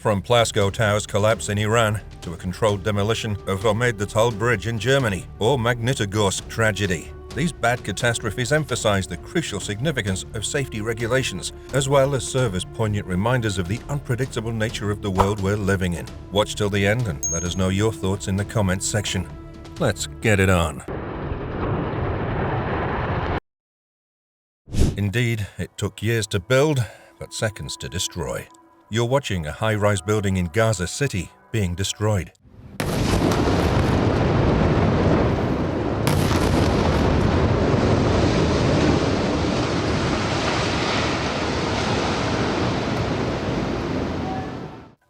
From Plasco Tower's collapse in Iran to a controlled demolition of Römed Bridge in Germany or Magnitogorsk tragedy, these bad catastrophes emphasize the crucial significance of safety regulations, as well as serve as poignant reminders of the unpredictable nature of the world we're living in. Watch till the end and let us know your thoughts in the comments section. Let's get it on. Indeed, it took years to build, but seconds to destroy. You're watching a high-rise building in Gaza City being destroyed.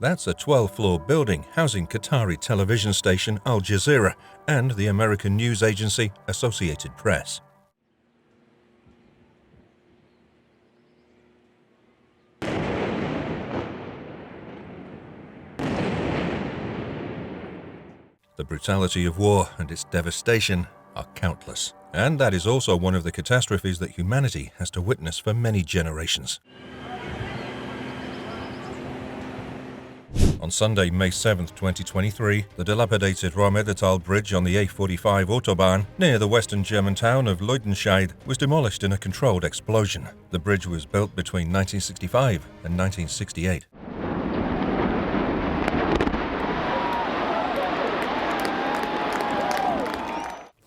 That's a 12-floor building housing Qatari television station Al Jazeera and the American news agency Associated Press. The brutality of war and its devastation are countless, and that is also one of the catastrophes that humanity has to witness for many generations. On Sunday, May 7, 2023, the dilapidated Römed Bridge on the A45 Autobahn near the western German town of Leutenscheid was demolished in a controlled explosion. The bridge was built between 1965 and 1968.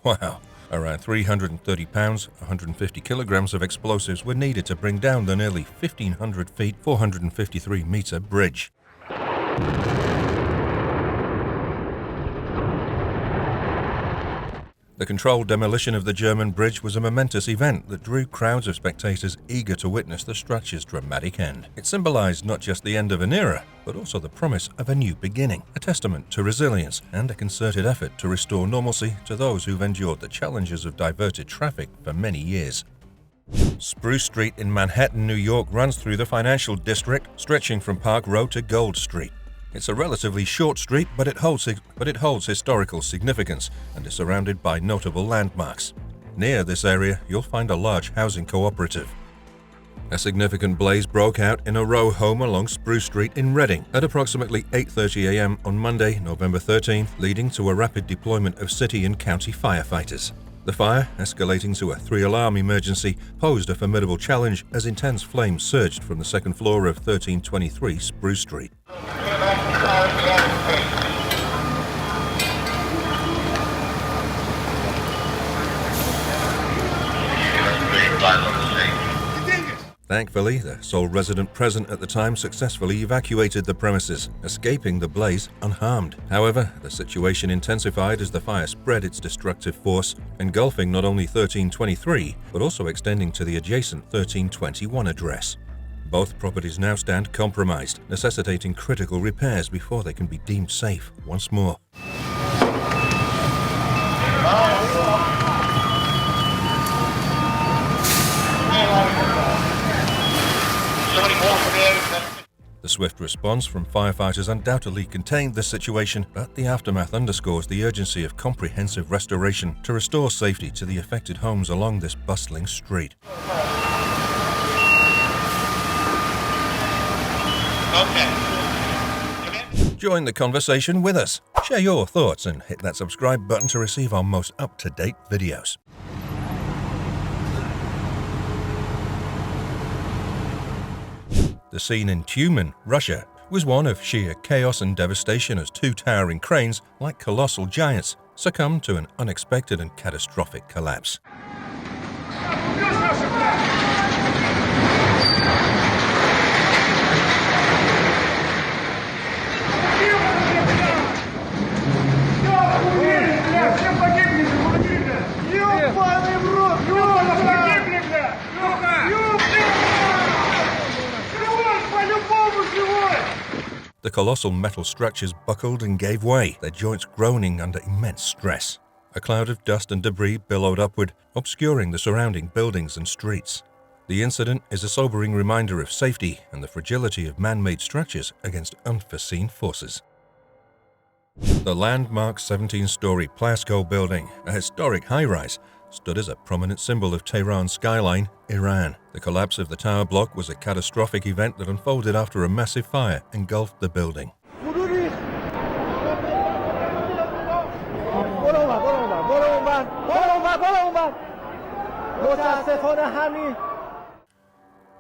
Wow, around 330 pounds, 150 kilograms of explosives were needed to bring down the nearly 1,500 feet, 453-meter bridge. The controlled demolition of the German bridge was a momentous event that drew crowds of spectators eager to witness the structure's dramatic end. It symbolized not just the end of an era, but also the promise of a new beginning, a testament to resilience and a concerted effort to restore normalcy to those who've endured the challenges of diverted traffic for many years. Spruce Street in Manhattan, New York runs through the financial district, stretching from Park Row to Gold Street. It's a relatively short street, but it holds historical significance and is surrounded by notable landmarks. Near this area, you'll find a large housing cooperative. A significant blaze broke out in a row home along Spruce Street in Reading at approximately 8:30 a.m. on Monday, November 13th, leading to a rapid deployment of city and county firefighters. The fire, escalating to a 3-alarm emergency, posed a formidable challenge as intense flames surged from the second floor of 1323 Spruce Street. Thankfully, the sole resident present at the time successfully evacuated the premises, escaping the blaze unharmed. However, the situation intensified as the fire spread its destructive force, engulfing not only 1323, but also extending to the adjacent 1321 address. Both properties now stand compromised, necessitating critical repairs before they can be deemed safe once more. The swift response from firefighters undoubtedly contained the situation, but the aftermath underscores the urgency of comprehensive restoration to restore safety to the affected homes along this bustling street. Join the conversation with us. Share your thoughts and hit that subscribe button to receive our most up-to-date videos. The scene in Tyumen, Russia, was one of sheer chaos and devastation as two towering cranes, like colossal giants, succumbed to an unexpected and catastrophic collapse. The colossal metal structures buckled and gave way, their joints groaning under immense stress. A cloud of dust and debris billowed upward, obscuring the surrounding buildings and streets. The incident is a sobering reminder of safety and the fragility of man-made structures against unforeseen forces. The landmark 17-story Plasco building, a historic high-rise, stood as a prominent symbol of Tehran's skyline, Iran. The collapse of the tower block was a catastrophic event that unfolded after a massive fire engulfed the building.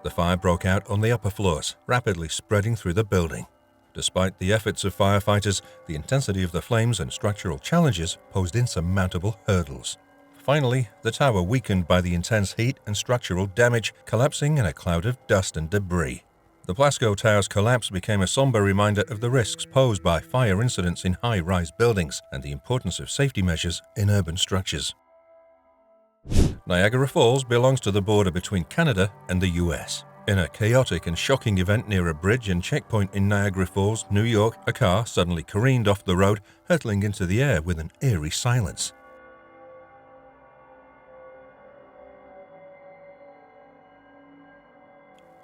The fire broke out on the upper floors, rapidly spreading through the building. Despite the efforts of firefighters, the intensity of the flames and structural challenges posed insurmountable hurdles. Finally, the tower weakened by the intense heat and structural damage, collapsing in a cloud of dust and debris. The Plasco Tower's collapse became a somber reminder of the risks posed by fire incidents in high-rise buildings and the importance of safety measures in urban structures. Niagara Falls belongs to the border between Canada and the US. In a chaotic and shocking event near a bridge and checkpoint in Niagara Falls, New York, a car suddenly careened off the road, hurtling into the air with an eerie silence.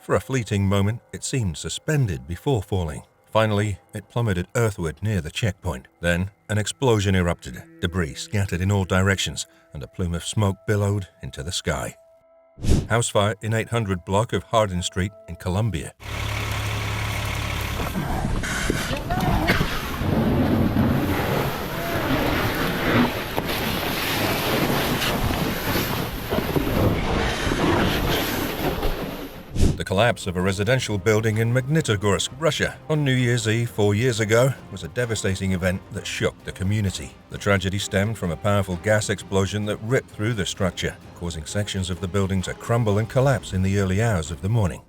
For a fleeting moment, it seemed suspended before falling. Finally, it plummeted earthward near the checkpoint. Then, an explosion erupted, debris scattered in all directions, and a plume of smoke billowed into the sky. House fire in 800 block of Hardin Street in Columbia. The collapse of a residential building in Magnitogorsk, Russia, on New Year's Eve 4 years ago was a devastating event that shook the community. The tragedy stemmed from a powerful gas explosion that ripped through the structure, causing sections of the building to crumble and collapse in the early hours of the morning.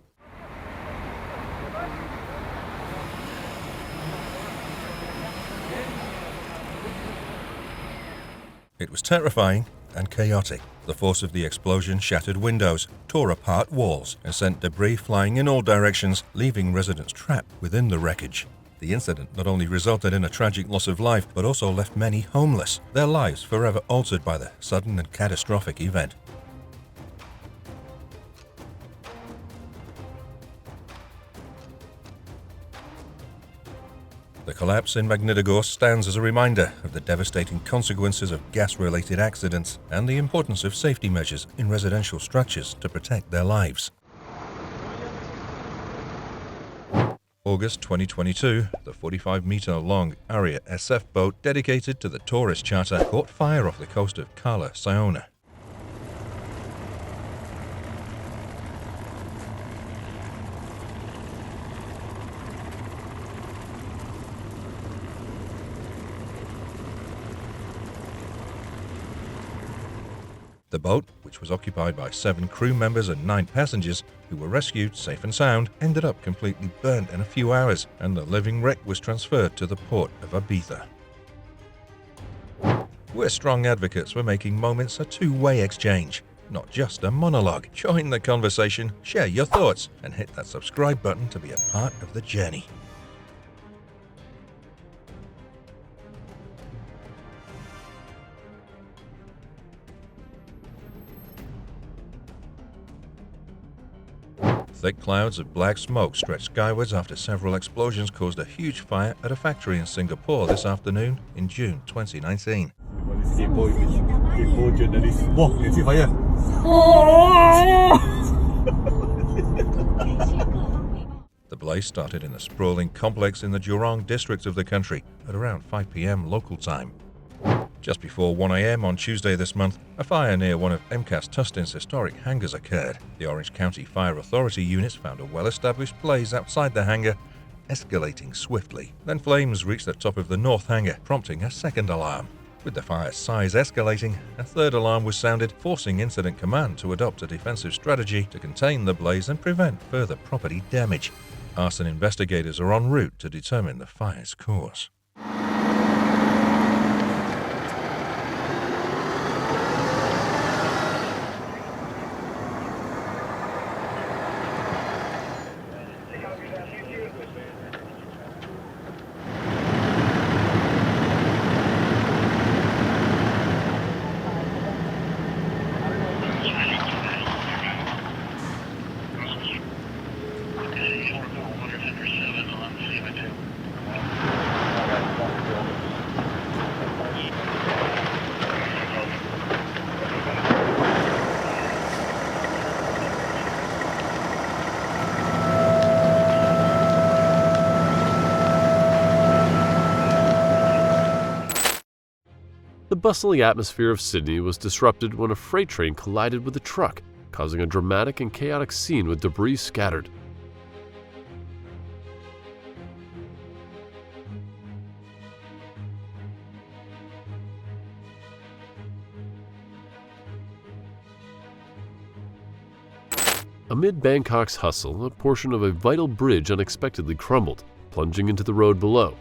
It was terrifying and chaotic. The force of the explosion shattered windows, tore apart walls, and sent debris flying in all directions, leaving residents trapped within the wreckage. The incident not only resulted in a tragic loss of life, but also left many homeless, their lives forever altered by the sudden and catastrophic event. The collapse in Magnitogorsk stands as a reminder of the devastating consequences of gas-related accidents and the importance of safety measures in residential structures to protect their lives. August 2022, the 45-meter-long Aria SF boat dedicated to the tourist charter caught fire off the coast of Kala, Siona. The boat, which was occupied by 7 crew members and 9 passengers who were rescued safe and sound, ended up completely burnt in a few hours, and the living wreck was transferred to the port of Ibiza. We're strong advocates for making moments a two-way exchange, not just a monologue. Join the conversation, share your thoughts, and hit that subscribe button to be a part of the journey. Thick clouds of black smoke stretched skywards after several explosions caused a huge fire at a factory in Singapore this afternoon in June 2019. The blaze started in a sprawling complex in the Jurong district of the country at around 5 p.m. local time. Just before 1 a.m. on Tuesday this month, a fire near one of MCAS Tustin's historic hangars occurred. The Orange County Fire Authority units found a well-established blaze outside the hangar, escalating swiftly. Then flames reached the top of the north hangar, prompting a second alarm. With the fire's size escalating, a third alarm was sounded, forcing Incident Command to adopt a defensive strategy to contain the blaze and prevent further property damage. Arson investigators are en route to determine the fire's cause. bustling atmosphere of Sydney was disrupted when a freight train collided with a truck, causing a dramatic and chaotic scene with debris scattered. Amid Bangkok's hustle, a portion of a vital bridge unexpectedly crumbled, plunging into the road below.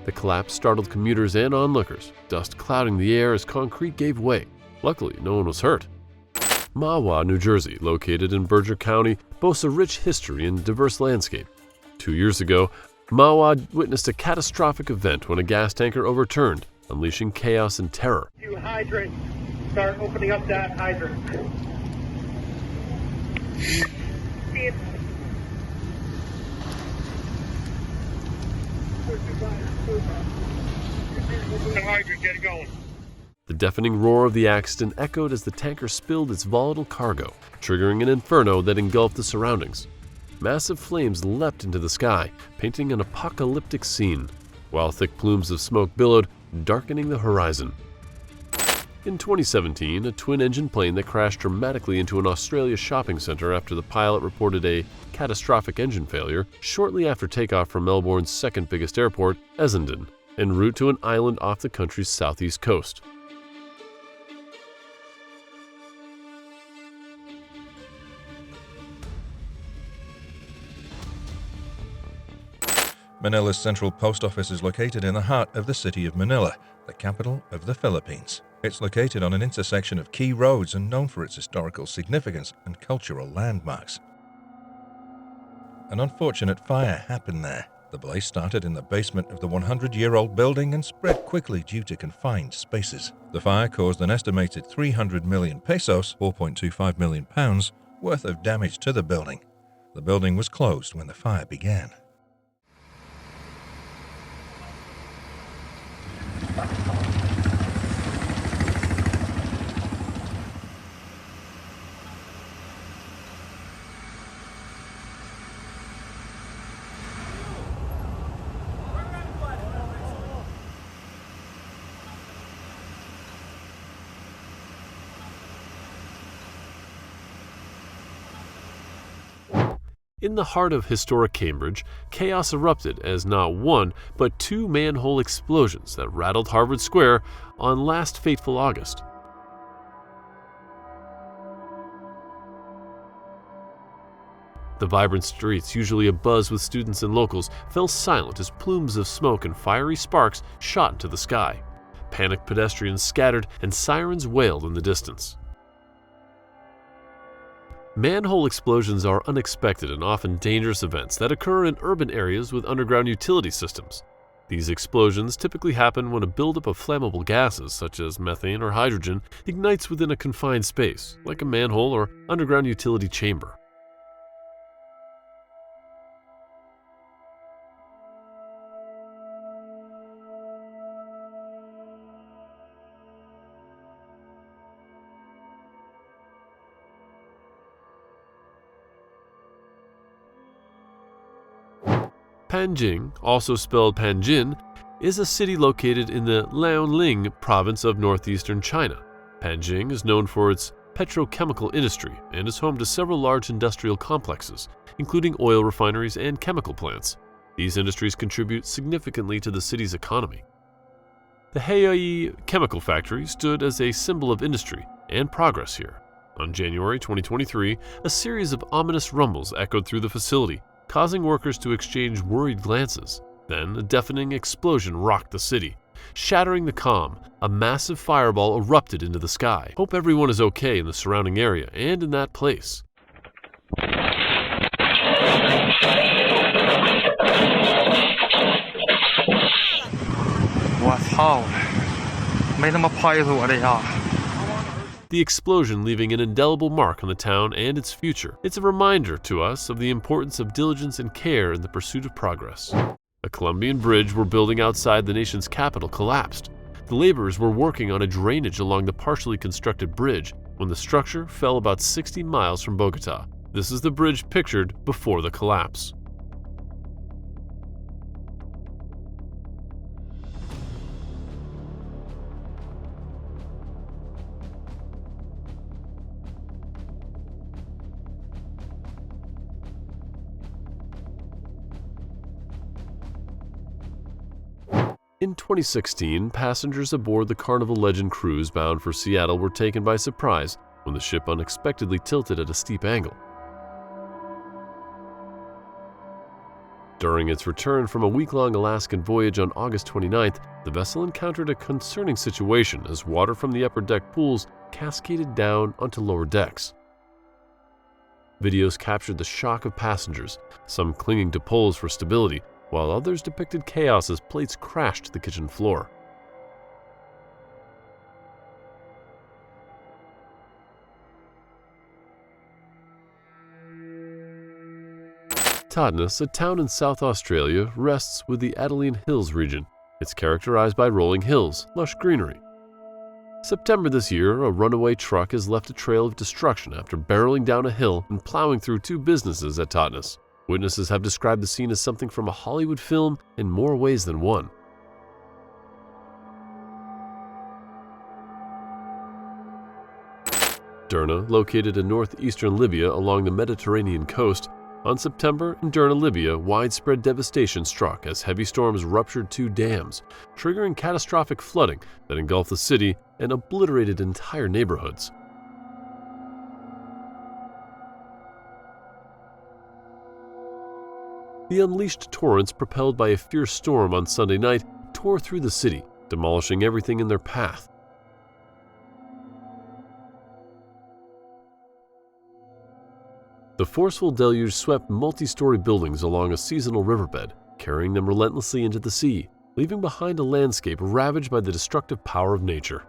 The collapse startled commuters and onlookers, dust clouding the air as concrete gave way. Luckily, no one was hurt. Mahwah, New Jersey, located in Bergen County, boasts a rich history and diverse landscape. 2 years ago, Mahwah witnessed a catastrophic event when a gas tanker overturned, unleashing chaos and terror. You hydrant. Start opening up that hydrant. Open the hydrant, get it going. The deafening roar of the accident echoed as the tanker spilled its volatile cargo, triggering an inferno that engulfed the surroundings. Massive flames leapt into the sky, painting an apocalyptic scene, while thick plumes of smoke billowed, darkening the horizon. In 2017, a twin-engine plane that crashed dramatically into an Australia shopping centre after the pilot reported a catastrophic engine failure shortly after takeoff from Melbourne's second biggest airport, Essendon, en route to an island off the country's southeast coast. Manila's central post office is located in the heart of the city of Manila, the capital of the Philippines. It's located on an intersection of key roads and known for its historical significance and cultural landmarks. An unfortunate fire happened there. The blaze started in the basement of the 100-year-old building and spread quickly due to confined spaces. The fire caused an estimated 300 million pesos, £4.25 million, worth of damage to the building. The building was closed when the fire began. In the heart of historic Cambridge, chaos erupted as not one, but two manhole explosions that rattled Harvard Square on last fateful August. The vibrant streets, usually abuzz with students and locals, fell silent as plumes of smoke and fiery sparks shot into the sky. Panicked pedestrians scattered and sirens wailed in the distance. Manhole explosions are unexpected and often dangerous events that occur in urban areas with underground utility systems. These explosions typically happen when a buildup of flammable gases, such as methane or hydrogen, ignites within a confined space, like a manhole or underground utility chamber. Panjin, also spelled Panjin, is a city located in the Liaoning province of northeastern China. Panjin is known for its petrochemical industry and is home to several large industrial complexes, including oil refineries and chemical plants. These industries contribute significantly to the city's economy. The Heiyi chemical factory stood as a symbol of industry and progress here. On January 2023, a series of ominous rumbles echoed through the facility, causing workers to exchange worried glances. Then, a deafening explosion rocked the city. Shattering the calm, a massive fireball erupted into the sky. Hope everyone is okay in the surrounding area and in that place. The explosion leaving an indelible mark on the town and its future. It's a reminder to us of the importance of diligence and care in the pursuit of progress. A Colombian bridge we're building outside the nation's capital collapsed. The laborers were working on a drainage along the partially constructed bridge when the structure fell about 60 miles from Bogota. This is the bridge pictured before the collapse. In 2016, passengers aboard the Carnival Legend cruise bound for Seattle were taken by surprise when the ship unexpectedly tilted at a steep angle. During its return from a week-long Alaskan voyage on August 29th, the vessel encountered a concerning situation as water from the upper deck pools cascaded down onto lower decks. Videos captured the shock of passengers, some clinging to poles for stability, while others depicted chaos as plates crashed to the kitchen floor. Totnes, a town in South Australia, rests with the Adeline Hills region. It's characterized by rolling hills, lush greenery. September this year, a runaway truck has left a trail of destruction after barreling down a hill and plowing through two businesses at Totnes. Witnesses have described the scene as something from a Hollywood film in more ways than one. Derna, located in northeastern Libya along the Mediterranean coast, on September in Derna, Libya, widespread devastation struck as heavy storms ruptured two dams, triggering catastrophic flooding that engulfed the city and obliterated entire neighborhoods. The unleashed torrents, propelled by a fierce storm on Sunday night, tore through the city, demolishing everything in their path. The forceful deluge swept multi-story buildings along a seasonal riverbed, carrying them relentlessly into the sea, leaving behind a landscape ravaged by the destructive power of nature.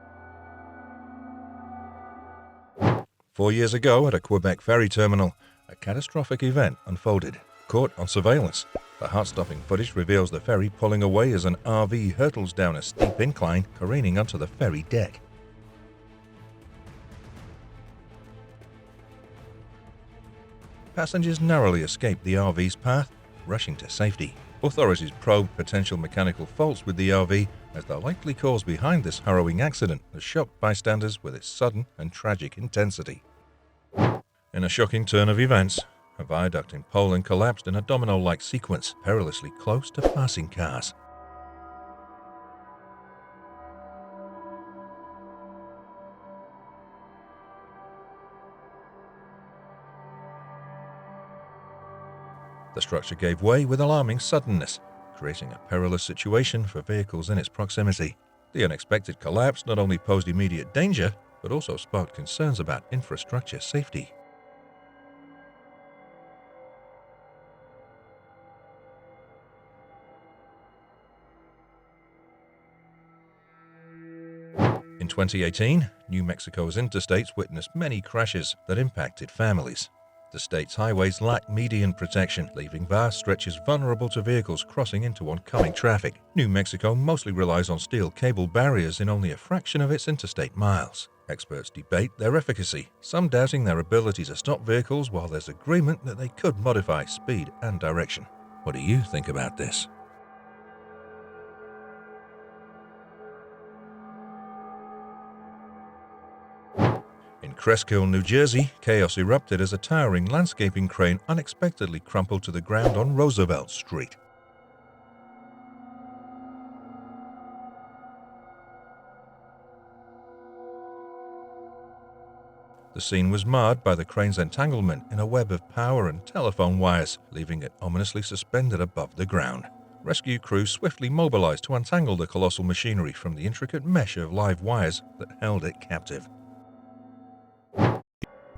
4 years ago, at a Quebec ferry terminal, a catastrophic event unfolded. Caught on surveillance, the heart-stopping footage reveals the ferry pulling away as an RV hurtles down a steep incline, careening onto the ferry deck. Passengers narrowly escaped the RV's path, rushing to safety. Authorities probed potential mechanical faults with the RV as the likely cause behind this harrowing accident that shocked bystanders with its sudden and tragic intensity. In a shocking turn of events, a viaduct in Poland collapsed in a domino-like sequence, perilously close to passing cars. The structure gave way with alarming suddenness, creating a perilous situation for vehicles in its proximity. The unexpected collapse not only posed immediate danger, but also sparked concerns about infrastructure safety. In 2018, New Mexico's interstates witnessed many crashes that impacted families. The state's highways lack median protection, leaving vast stretches vulnerable to vehicles crossing into oncoming traffic. New Mexico mostly relies on steel cable barriers in only a fraction of its interstate miles. Experts debate their efficacy, some doubting their ability to stop vehicles, while there's agreement that they could modify speed and direction. What do you think about this? In Cresskill, New Jersey, chaos erupted as a towering landscaping crane unexpectedly crumpled to the ground on Roosevelt Street. The scene was marred by the crane's entanglement in a web of power and telephone wires, leaving it ominously suspended above the ground. Rescue crews swiftly mobilized to untangle the colossal machinery from the intricate mesh of live wires that held it captive.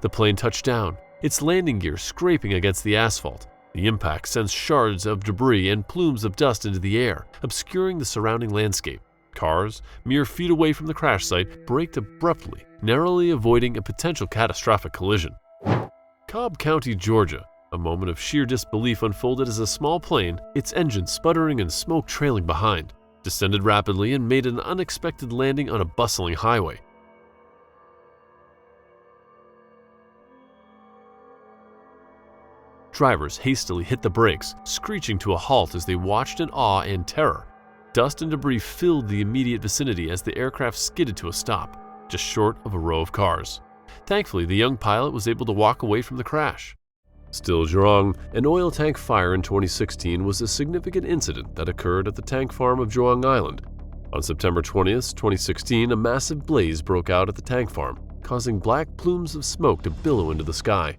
The plane touched down, its landing gear scraping against the asphalt. The impact sends shards of debris and plumes of dust into the air, obscuring the surrounding landscape. Cars, mere feet away from the crash site, braked abruptly, narrowly avoiding a potential catastrophic collision. Cobb County, Georgia. A moment of sheer disbelief unfolded as a small plane, its engine sputtering and smoke trailing behind, descended rapidly and made an unexpected landing on a bustling highway. drivers hastily hit the brakes, screeching to a halt as they watched in awe and terror. Dust and debris filled the immediate vicinity as the aircraft skidded to a stop, just short of a row of cars. Thankfully, the young pilot was able to walk away from the crash. Still Zhuang, an oil tank fire in 2016 was a significant incident that occurred at the tank farm of Zhuang Island. On September 20, 2016, a massive blaze broke out at the tank farm, causing black plumes of smoke to billow into the sky.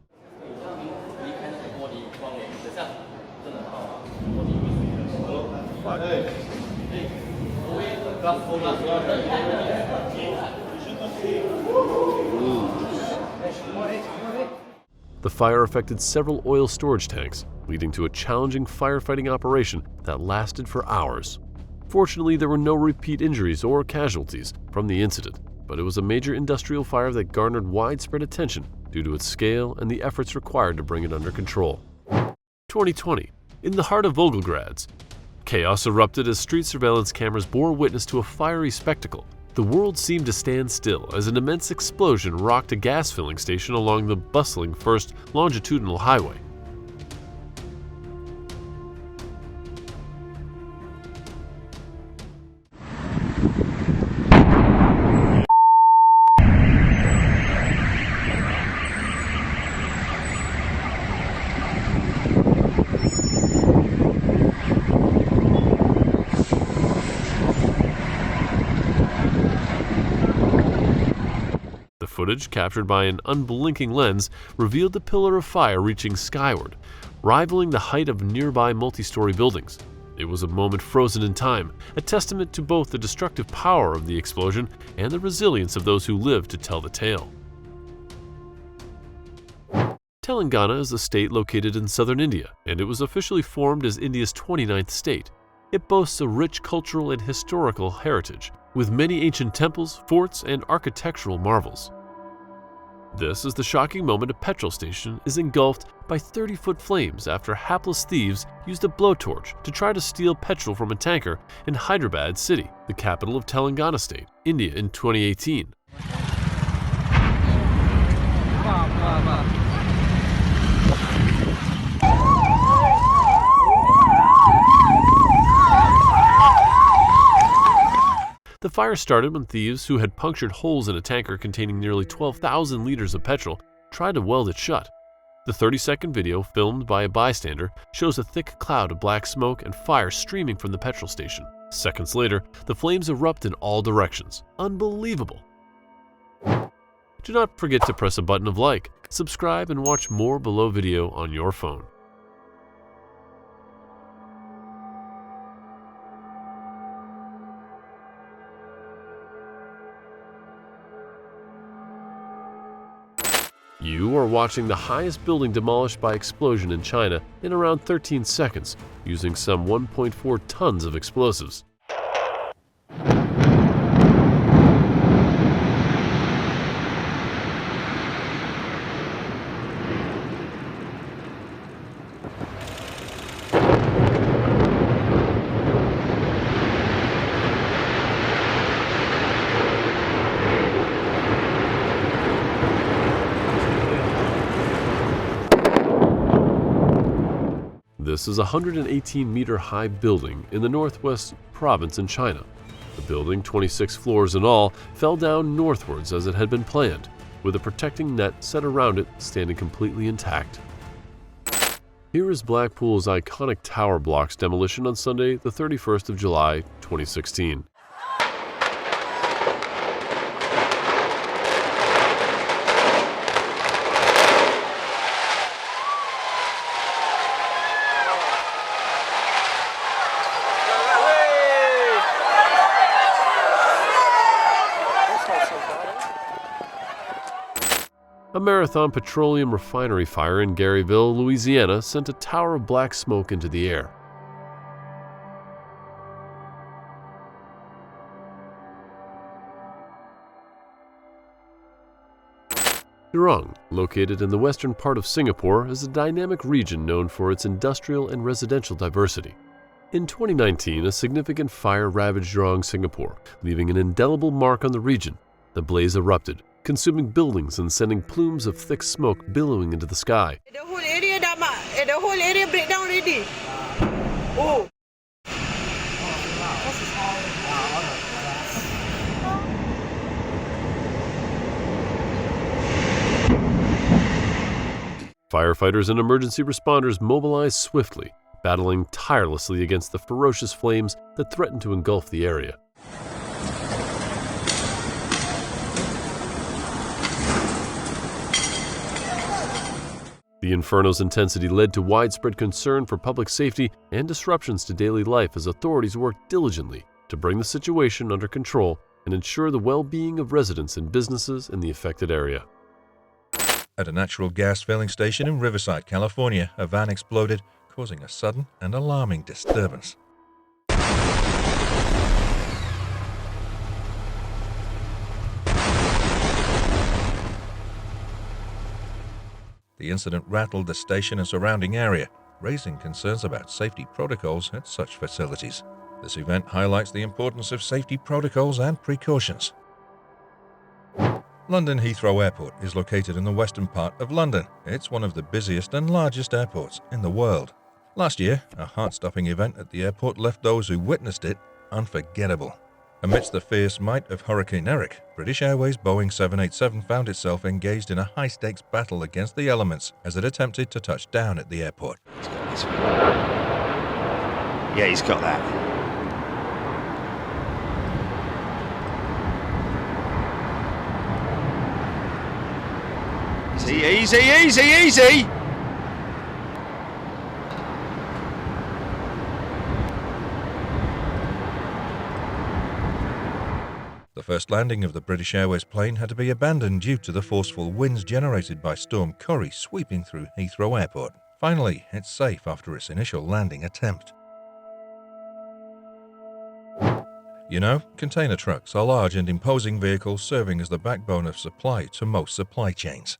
The fire affected several oil storage tanks, leading to a challenging firefighting operation that lasted for hours. Fortunately, there were no repeat injuries or casualties from the incident, but it was a major industrial fire that garnered widespread attention due to its scale and the efforts required to bring it under control. 2020. In the heart of Volgograd, chaos erupted as street surveillance cameras bore witness to a fiery spectacle. The world seemed to stand still as an immense explosion rocked a gas filling station along the bustling First Longitudinal Highway. Footage captured by an unblinking lens revealed the pillar of fire reaching skyward, rivaling the height of nearby multi-story buildings. It was a moment frozen in time, a testament to both the destructive power of the explosion and the resilience of those who lived to tell the tale. Telangana is a state located in southern India, and it was officially formed as India's 29th state. It boasts a rich cultural and historical heritage, with many ancient temples, forts, and architectural marvels. This is the shocking moment a petrol station is engulfed by 30-foot flames after hapless thieves used a blowtorch to try to steal petrol from a tanker in Hyderabad city, the capital of Telangana state, India in 2018. The fire started when thieves who had punctured holes in a tanker containing nearly 12,000 liters of petrol tried to weld it shut. The 30-second video, filmed by a bystander, shows a thick cloud of black smoke and fire streaming from the petrol station. Seconds later, the flames erupt in all directions. Unbelievable! Do not forget to press a button of like, subscribe, and watch more below video on your phone. You are watching the highest building demolished by explosion in China in around 13 seconds, using some 1.4 tons of explosives. This is a 118-meter-high building in the northwest province in China. The building, 26 floors in all, fell down northwards as it had been planned, with a protecting net set around it standing completely intact. Here is Blackpool's iconic tower block's demolition on Sunday, the 31st of July, 2016. A Marathon petroleum refinery fire in Garyville, Louisiana sent a tower of black smoke into the air. Jurong, located in the western part of Singapore, is a dynamic region known for its industrial and residential diversity. In 2019, a significant fire ravaged Jurong, Singapore, leaving an indelible mark on the region. The blaze erupted, consuming buildings and sending plumes of thick smoke billowing into the sky. The whole area the whole area break down already. Oh. Firefighters and emergency responders mobilized swiftly, battling tirelessly against the ferocious flames that threatened to engulf the area. The inferno's intensity led to widespread concern for public safety and disruptions to daily life as authorities worked diligently to bring the situation under control and ensure the well-being of residents and businesses in the affected area. At a natural gas filling station in Riverside, California, a van exploded, causing a sudden and alarming disturbance. The incident rattled the station and surrounding area, raising concerns about safety protocols at such facilities. This event highlights the importance of safety protocols and precautions. London Heathrow Airport is located in the western part of London. It's one of the busiest and largest airports in the world. Last year, a heart-stopping event at the airport left those who witnessed it unforgettable. Amidst the fierce might of Hurricane Eric, British Airways Boeing 787 found itself engaged in a high-stakes battle against the elements as it attempted to touch down at the airport. Yeah, he's got that. Easy, easy, easy! The first landing of the British Airways plane had to be abandoned due to the forceful winds generated by Storm Curry sweeping through Heathrow Airport. Finally, it's safe after its initial landing attempt. You know, container trucks are large and imposing vehicles serving as the backbone of supply to most supply chains.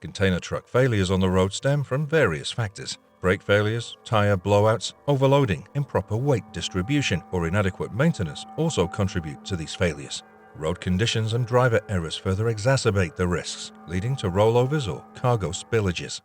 Container truck failures on the road stem from various factors. Brake failures, tire blowouts, overloading, improper weight distribution, or inadequate maintenance also contribute to these failures. Road conditions and driver errors further exacerbate the risks, leading to rollovers or cargo spillages.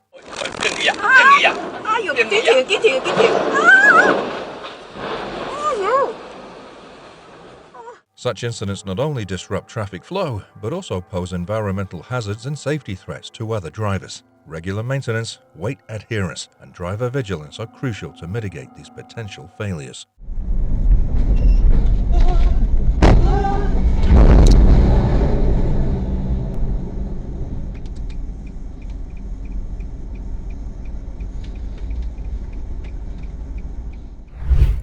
Such incidents not only disrupt traffic flow, but also pose environmental hazards and safety threats to other drivers. Regular maintenance, weight adherence, and driver vigilance are crucial to mitigate these potential failures.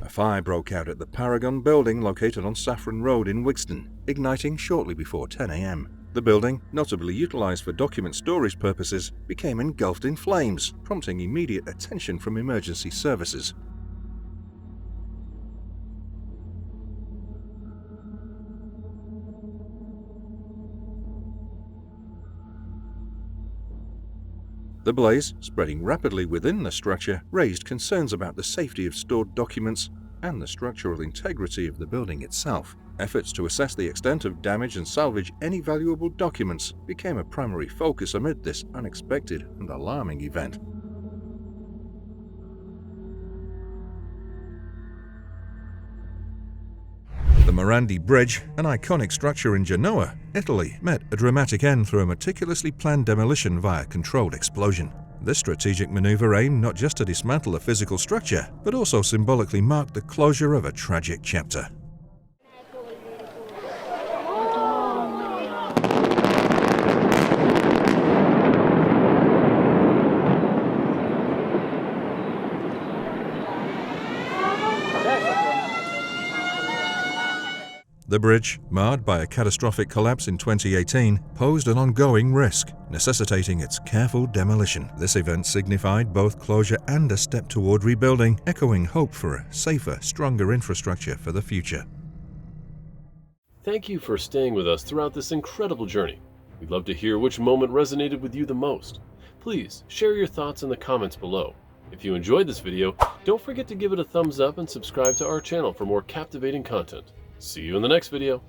A fire broke out at the Paragon building located on Saffron Road in Wigston, igniting shortly before 10 a.m. The building, notably utilized for document storage purposes, became engulfed in flames, prompting immediate attention from emergency services. The blaze, spreading rapidly within the structure, raised concerns about the safety of stored documents and the structural integrity of the building itself. Efforts to assess the extent of damage and salvage any valuable documents became a primary focus amid this unexpected and alarming event. The Morandi Bridge, an iconic structure in Genoa, Italy, met a dramatic end through a meticulously planned demolition via controlled explosion. This strategic maneuver aimed not just to dismantle a physical structure, but also symbolically marked the closure of a tragic chapter. The bridge, marred by a catastrophic collapse in 2018, posed an ongoing risk, necessitating its careful demolition. This event signified both closure and a step toward rebuilding, echoing hope for a safer, stronger infrastructure for the future. Thank you for staying with us throughout this incredible journey. We'd love to hear which moment resonated with you the most. Please share your thoughts in the comments below. If you enjoyed this video, don't forget to give it a thumbs up and subscribe to our channel for more captivating content. See you in the next video.